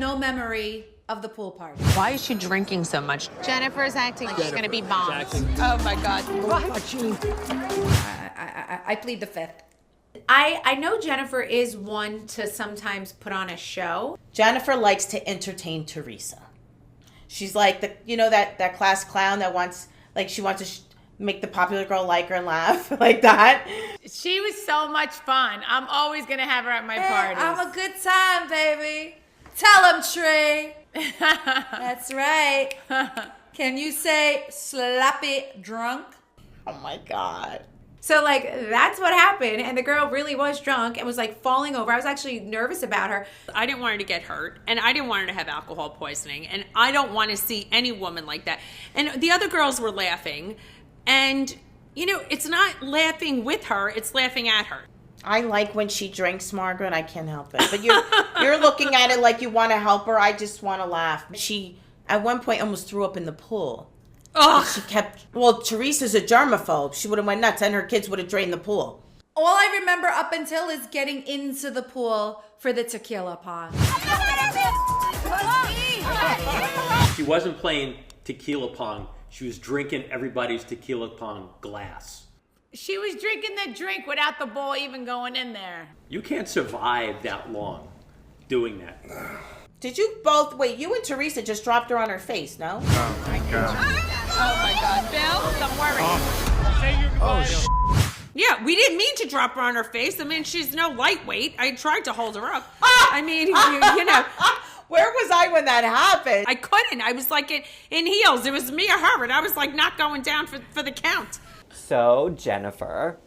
no memory of the pool party. Why is she drinking so much? Jennifer's acting like she's gonna be bombed. Oh my God. I plead the fifth. I know Jennifer is one to sometimes put on a show. Jennifer likes to entertain Teresa. She's like that class clown that wants to make the popular girl like her and laugh like that. She was so much fun. I'm always gonna have her at my parties. I'm a good time, baby. Tell him, Trey. That's right. Can you say sloppy drunk? Oh my God. So like that's what happened, and the girl really was drunk and was like falling over. I was actually nervous about her. I didn't want her to get hurt, and I didn't want her to have alcohol poisoning, and I don't want to see any woman like that. And the other girls were laughing, and it's not laughing with her, it's laughing at her. I like when she drinks, Margaret. I can't help it. But you're looking at it like you want to help her. I just want to laugh. She, at one point, almost threw up in the pool. Oh, She kept... Well, Teresa's a germaphobe. She would have went nuts, and her kids would have drained the pool. All I remember up until is getting into the pool for the tequila pong. She wasn't playing tequila pong. She was drinking everybody's tequila pong glass. She was drinking the drink without the ball even going in there. You can't survive that long doing that. Did you both... Wait, you and Teresa just dropped her on her face, no? Oh my God. Oh my God. Bill, don't worry. Say your goodbye. yeah, we didn't mean to drop her on her face. I mean, she's no lightweight. I tried to hold her up. I mean, you know... Where was I when that happened? I couldn't. I was like in heels. It was me or her, and I was like not going down for the count. So, Jennifer,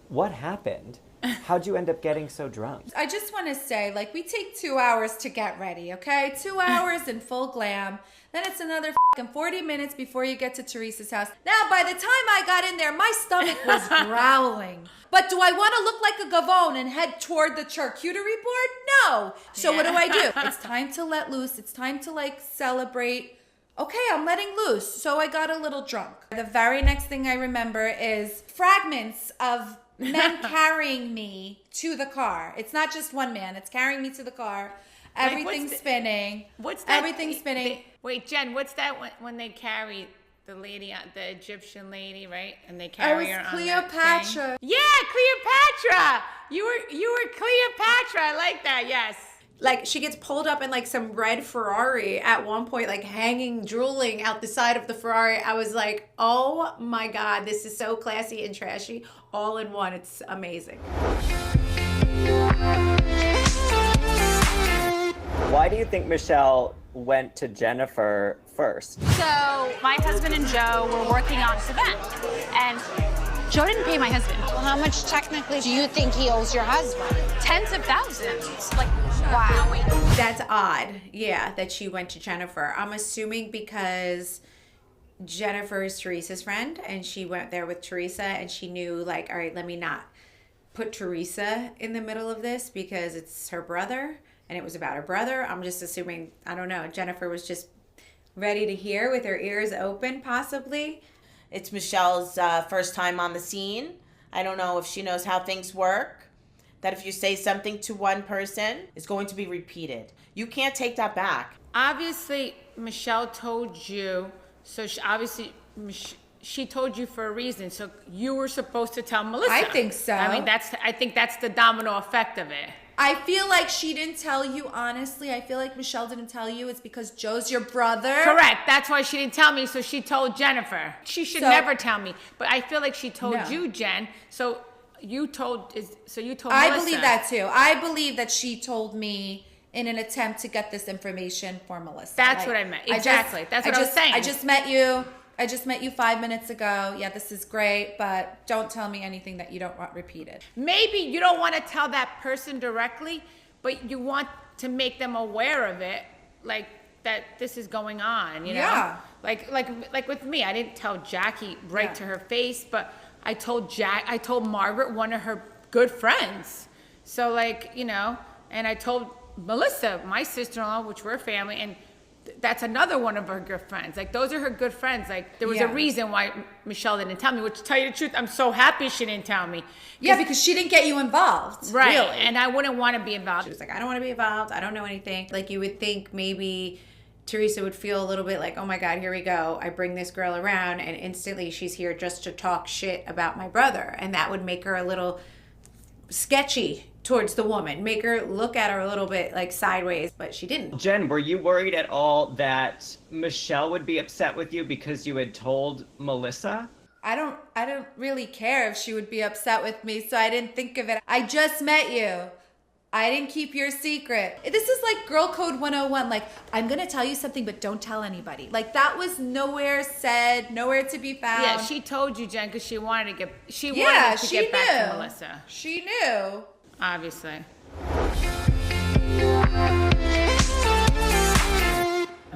what happened? How'd you end up getting so drunk? I just want to say, we take 2 hours to get ready, okay? 2 hours in full glam. Then it's another 40 minutes before you get to Teresa's house. Now, by the time I got in there, my stomach was growling. But do I want to look like a gavone and head toward the charcuterie board? No. So what do? It's time to let loose. It's time to, celebrate. Okay, I'm letting loose. So I got a little drunk. The very next thing I remember is fragments of men carrying me to the car. It's not just one man. It's carrying me to the car. Everything's spinning. What's that? Everything's spinning. Wait, Jen, what's that when they carry the lady, the Egyptian lady, right? And they carry her on that thing? Cleopatra. Yeah, Cleopatra. You were Cleopatra. I like that. Yes. She gets pulled up in some red Ferrari at one point, hanging, drooling out the side of the Ferrari. I was like, oh my God, this is so classy and trashy all in one. It's amazing. Why do you think Michelle went to Jennifer first? So my husband and Joe were working on this event, and Joe didn't pay my husband. Well, how much technically do you think he owes your husband? Tens of thousands. Wow. That's odd, yeah, that she went to Jennifer. I'm assuming because Jennifer is Teresa's friend, and she went there with Teresa, and she knew, all right, let me not put Teresa in the middle of this because it's her brother, and it was about her brother. I'm just assuming, I don't know, Jennifer was just ready to hear with her ears open, possibly. It's Michelle's first time on the scene. I don't know if she knows how things work. That if you say something to one person, it's going to be repeated. You can't take that back. Obviously, Michelle told you, so she told you for a reason. So you were supposed to tell Melissa. I think so. I think that's the domino effect of it. I feel like she didn't tell you, honestly. I feel like Michelle didn't tell you. It's because Joe's your brother. Correct. That's why she didn't tell me, so she told Jennifer. She should never tell me. But I feel like she told you, Jen. So you told Melissa. I believe that too. I believe that she told me in an attempt to get this information for Melissa. That's what I meant. Exactly. That's what I was saying. I just met you 5 minutes ago. Yeah, this is great, but don't tell me anything that you don't want repeated. Maybe you don't want to tell that person directly, but you want to make them aware of it, that this is going on, you know? Yeah. Like with me, I didn't tell Jackie right to her face, but I told Margaret, one of her good friends. So and I told Melissa, my sister-in-law, which we're family, and that's another one of her good friends. Like, those are her good friends. Like, there was a reason why Michelle didn't tell me, which, to tell you the truth, I'm so happy she didn't tell me. Yeah, because she didn't get you involved. Right. Really. And I wouldn't want to be involved. She was like, I don't want to be involved. I don't know anything. Like, you would think maybe Teresa would feel a little bit like, oh my God, here we go. I bring this girl around and instantly she's here just to talk shit about my brother. And that would make her a little sketchy towards the woman, make her look at her a little bit like sideways, but she didn't. Jen, were you worried at all that Michelle would be upset with you because you had told Melissa? I don't really care if she would be upset with me, so I didn't think of it. I just met you. I didn't keep your secret. This is like Girl Code 101. Like, I'm going to tell you something, but don't tell anybody. Like, that was nowhere said, nowhere to be found. Yeah, she told you, Jen, because she wanted to get back to Melissa. She knew. Obviously.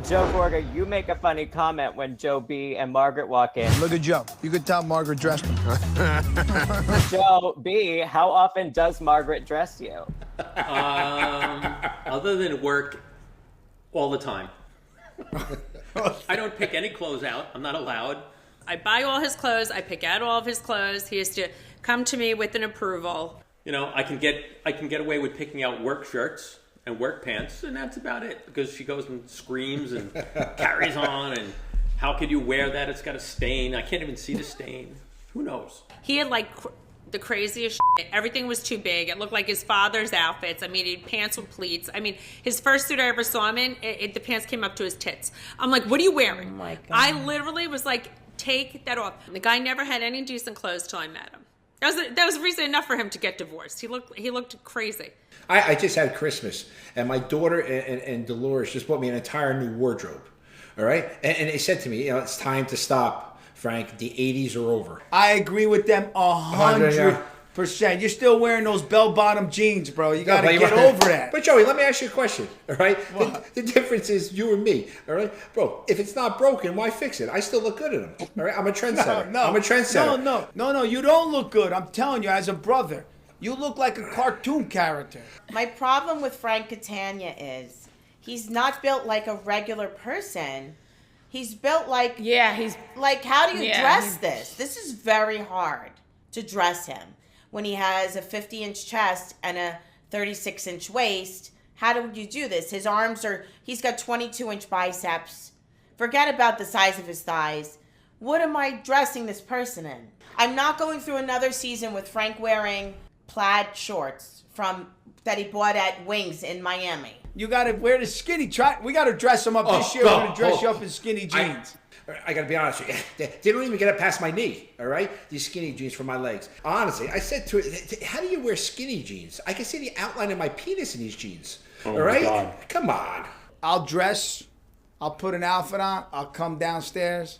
Joe Gorga, you make a funny comment when Joe B and Margaret walk in. Look at Joe. You could tell Margaret dressed him. Joe B, how often does Margaret dress you? Other than work, all the time. I don't pick any clothes out. I'm not allowed. I buy all his clothes. I pick out all of his clothes. He has to come to me with an approval. You know, I can get away with picking out work shirts and work pants, and that's about it. Because she goes and screams and carries on, and how could you wear that? It's got a stain. I can't even see the stain. Who knows? He had like the craziest shit. Everything was too big. It looked like his father's outfits. I mean, he had pants with pleats. I mean, his first suit I ever saw him in, the pants came up to his tits. I'm like, what are you wearing? Oh my God. I literally was like, take that off. The guy never had any decent clothes till I met him. That was reason enough for him to get divorced. He looked crazy. I just had Christmas, and my daughter and Dolores just bought me an entire new wardrobe. All right? And they said to me, you know, it's time to stop, Frank. The 80s are over. I agree with them 100%. You're still wearing those bell-bottom jeans, bro. You got to get over that. But Joey, let me ask you a question, all right? The difference is you and me, all right? Bro, if it's not broken, why fix it? I still look good in them, all right? I'm a trendsetter. I'm a trendsetter. No, you don't look good. I'm telling you, as a brother, you look like a cartoon character. My problem with Frank Catania is he's not built like a regular person. He's built like... Yeah, he's... Like, how do you dress this? This is very hard to dress him. When he has a 50-inch chest and a 36-inch waist, how do you do this? His arms he's got 22-inch biceps. Forget about the size of his thighs. What am I dressing this person in? I'm not going through another season with Frank wearing plaid shorts that he bought at Wings in Miami. You got to wear the skinny. We got to dress him up this year. We're going to dress you up in skinny jeans. I got to be honest with you. They don't even get up past my knee, all right? These skinny jeans for my legs. Honestly, I said to her, how do you wear skinny jeans? I can see the outline of my penis in these jeans, all right? God. Come on. I'll dress. I'll put an outfit on. I'll come downstairs.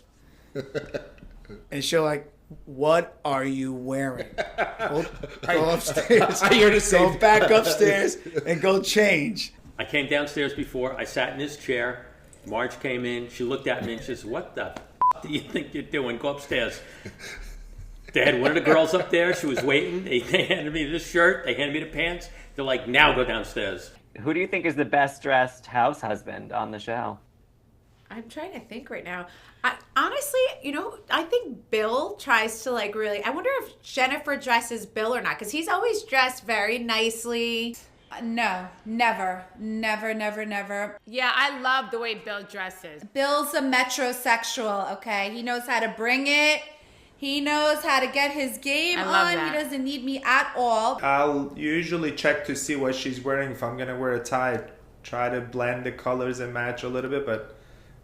And she'll like, what are you wearing? Go upstairs. I hear the same. Go back upstairs and go change. I came downstairs before. I sat in his chair. Marge came in. She looked at me and she says, what the do you think you're doing? Go upstairs. They had one of the girls up there. She was waiting. They handed me this shirt. They handed me the pants. They're like, now go downstairs. Who do you think is the best dressed house husband on the show? I'm trying to think right now. Honestly, I think Bill tries to like really... I wonder if Jennifer dresses Bill or not, because he's always dressed very nicely. No, never. Yeah, I love the way Bill dresses. Bill's a metrosexual, okay? He knows how to bring it. He knows how to get his game on. That. He doesn't need me at all. I'll usually check to see what she's wearing. If I'm going to wear a tie, try to blend the colors and match a little bit, but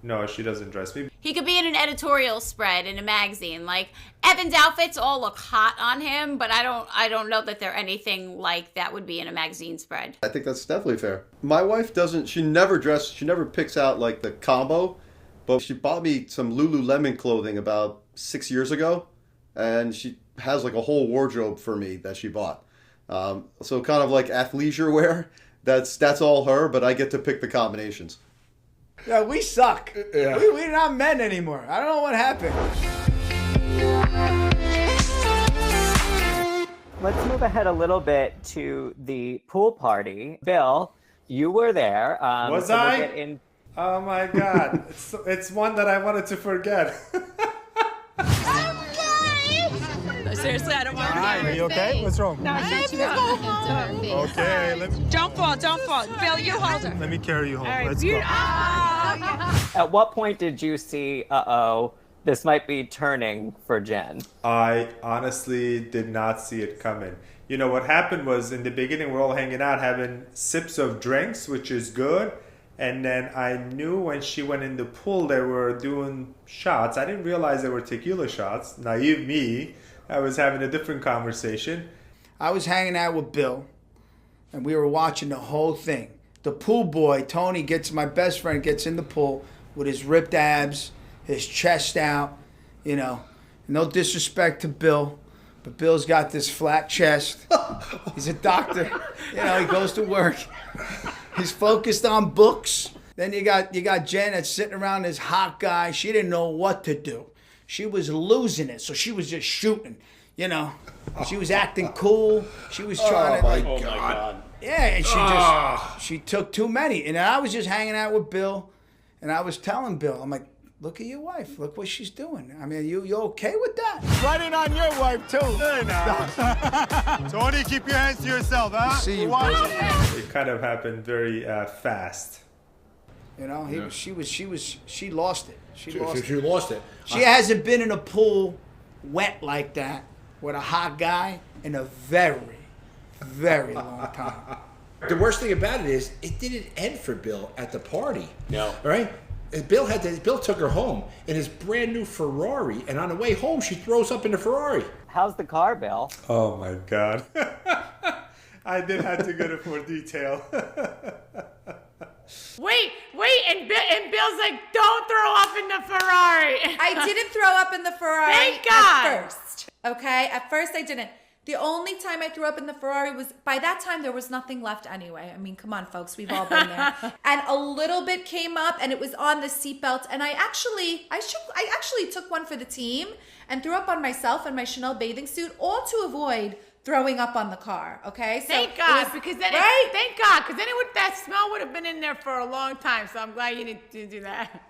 no, she doesn't dress me. He could be in an editorial spread in a magazine. Like, Evan's outfits all look hot on him, but I don't know that they're anything like that would be in a magazine spread. I think that's definitely fair. My wife she never picks out like the combo, but she bought me some Lululemon clothing about 6 years ago, and she has like a whole wardrobe for me that she bought. So kind of like athleisure wear. That's all her, but I get to pick the combinations. Yeah, we suck. Yeah. We're not men anymore. I don't know what happened. Let's move ahead a little bit to the pool party. Bill, you were there. Was I? Oh my God. It's one that I wanted to forget. Seriously, I don't want to. Are you okay? What's wrong? No, she's Okay, Don't fall. Bill, you hold her. let me carry you home. Let's You- go. At what point did you see, this might be turning for Jen? I honestly did not see it coming. You know, what happened was in the beginning, we're all hanging out having sips of drinks, which is good. And then I knew when she went in the pool, they were doing shots. I didn't realize they were tequila shots. Naive me. I was having a different conversation. I was hanging out with Bill, and we were watching the whole thing. The pool boy, Tony, my best friend, gets in the pool with his ripped abs, his chest out, you know. No disrespect to Bill, but Bill's got this flat chest. He's a doctor. You know, he goes to work. He's focused on books. Then you got Jen that's sitting around this hot guy. She didn't know what to do. She was losing it, so she was just shooting, you know. She was acting cool. She was trying to, like, Oh my God. yeah, and she took too many. And I was just hanging out with Bill, and I was telling Bill, I'm like, look at your wife. Look what she's doing. I mean, you okay with that? Running on your wife, too. Hey, now. Tony, keep your hands to yourself, huh? See you, It kind of happened very fast. You know, she lost it. She lost it. She hasn't been in a pool wet like that with a hot guy in a very, very long time. The worst thing about it is it didn't end for Bill at the party. No. All right? And Bill took her home in his brand new Ferrari, and on the way home she throws up in the Ferrari. How's the car, Bill? Oh my God. I did have to go to more detail. Wait, and Bill's like, don't throw up in the Ferrari. I didn't throw up in the Ferrari Thank God. at first. Okay? At first I didn't. The only time I threw up in the Ferrari was, by that time there was nothing left anyway. I mean, come on, folks, we've all been there. And a little bit came up, and it was on the seatbelt. And I actually took one for the team and threw up on myself and my Chanel bathing suit, all to avoid throwing up on the car. Okay, so Thank God, because then that smell would have been in there for a long time. So I'm glad you didn't do that.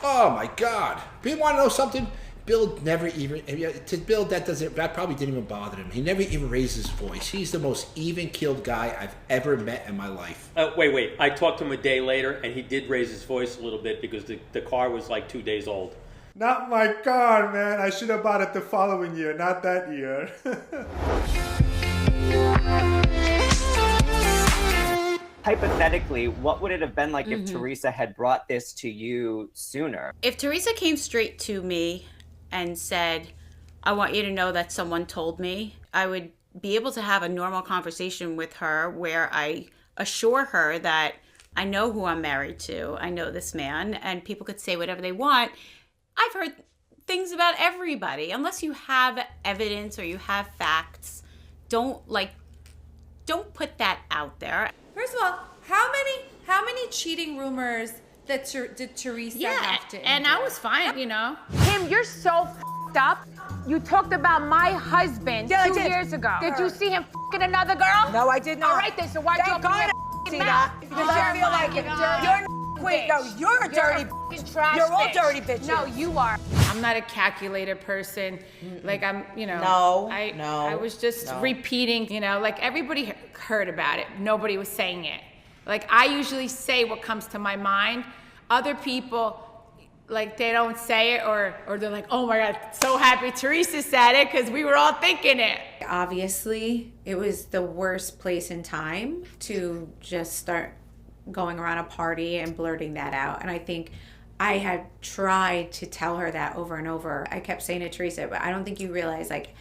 Oh my God! You want to know something? Bill never even, to Bill, that probably didn't even bother him. He never even raised his voice. He's the most even-keeled guy I've ever met in my life. Wait. I talked to him a day later, and he did raise his voice a little bit because the car was like 2 days old. Not my car, man. I should have bought it the following year, not that year. Hypothetically, what would it have been like if Teresa had brought this to you sooner? If Teresa came straight to me and said, I want you to know that someone told me, I would be able to have a normal conversation with her where I assure her that I know who I'm married to. I know this man, and people could say whatever they want. I've heard things about everybody. Unless you have evidence or you have facts, don't put that out there. First of all, how many cheating rumors did Teresa have to endure? And I was fine, you know. Kim, you're so f***ed up. You talked about my husband 2 years ago. Did you see him f***ing another girl? No, I did not. All right then, so why'd you Thank open God your see mouth? that, because I feel like you're queen. No, you're a dirty trash You're all bitch. dirty bitches. No, you are. I'm not a calculated person. Like I'm, you know. No, I was just repeating, you know, like everybody heard about it. Nobody was saying it. Like I usually say what comes to my mind. Other people, like they don't say it or they're like, oh my God, so happy Teresa said it because we were all thinking it. Obviously, it was the worst place and time to just start going around a party and blurting that out. And I think I had tried to tell her that over and over. I kept saying to Teresa, but I don't think you realize like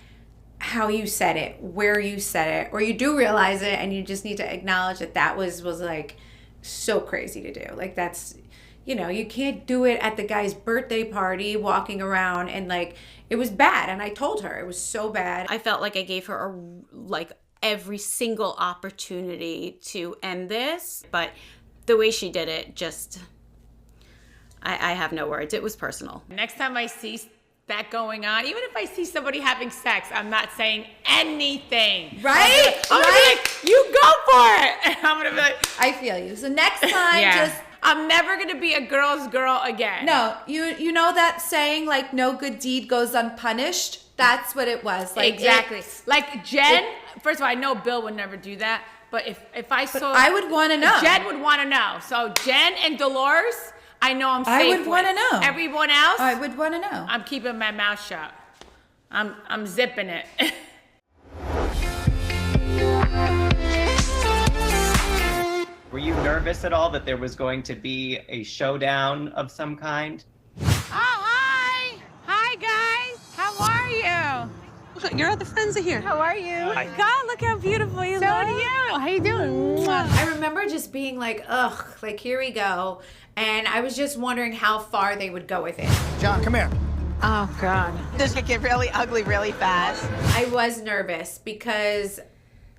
how you said it, where you said it, or you do realize it and you just need to acknowledge that that was like so crazy to do. Like that's, you know, you can't do it at the guy's birthday party walking around and like, it was bad. And I told her it was so bad. I felt like I gave her every single opportunity to end this, but the way she did it, just, I have no words. It was personal. Next time I see that going on, even if I see somebody having sex, I'm not saying anything. Right? I'm gonna be like, you go for it. And I'm gonna be like, I feel you. So next time, Yeah. just I'm never gonna be a girl's girl again. No, you know that saying, like, no good deed goes unpunished? That's what it was. Like, exactly. Like Jen, first of all, I know Bill would never do that, but if I saw... I would want to know. Jen would want to know. So Jen and Dolores, I know I'm safe I would want to know. Everyone else? I would want to know. I'm keeping my mouth shut. I'm zipping it. Were you nervous at all that there was going to be a showdown of some kind? Oh, hi. Hi, guys. How are you? Your other friends are here. How are you? Oh, my God, look how beautiful you look. So do you. How you doing? I remember just being like, ugh, like, here we go. And I was just wondering how far they would go with it. John, come here. Oh, God. This could get really ugly really fast. I was nervous because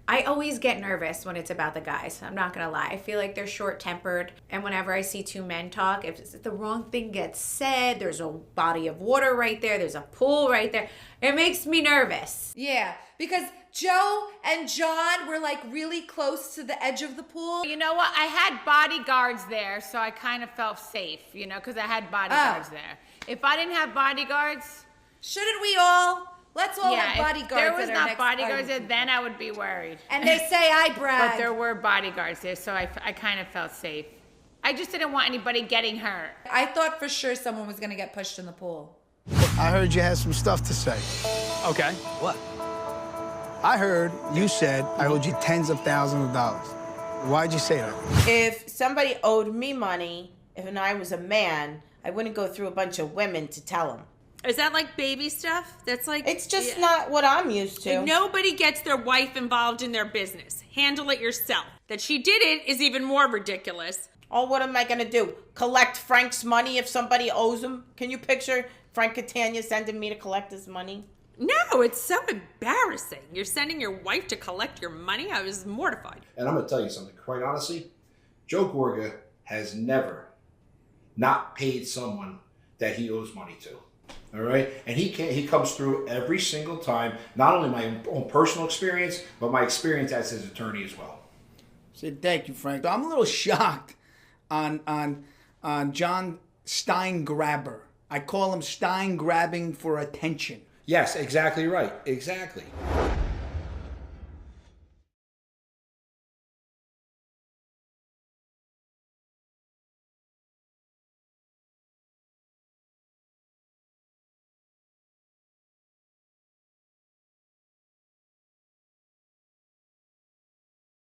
I always get nervous when it's about the guys. I'm not gonna lie. I feel like they're short-tempered, and whenever I see two men talk, if the wrong thing gets said, there's a body of water right there, there's a pool right there, it makes me nervous. Yeah, because Joe and John were like really close to the edge of the pool. You know what? I had bodyguards there, so I kind of felt safe, you know, because I had bodyguards there. If I didn't have bodyguards... Shouldn't we all? Let's all have bodyguards. If there was at our not next bodyguards party. there, then I would be worried. And they say I brag. But there were bodyguards there, so I kind of felt safe. I just didn't want anybody getting hurt. I thought for sure someone was going to get pushed in the pool. I heard you had some stuff to say. Okay. What? I heard you said I owed you tens of thousands of dollars. Why'd you say that? If somebody owed me money, if I was a man, I wouldn't go through a bunch of women to tell them. Is that like baby stuff? That's like... It's just not what I'm used to. Like, nobody gets their wife involved in their business. Handle it yourself. That she did it is even more ridiculous. Oh, what am I going to do? Collect Frank's money if somebody owes him? Can you picture Frank Catania sending me to collect his money? No, it's so embarrassing. You're sending your wife to collect your money? I was mortified. And I'm going to tell you something. Quite honestly, Joe Gorga has never not paid someone that he owes money to. All right, and he comes through every single time. Not only my own personal experience, but my experience as his attorney as well. Say thank you, Frank. I'm a little shocked on John Steingraber. I call him Stein grabbing for attention. Yes, exactly right. Exactly.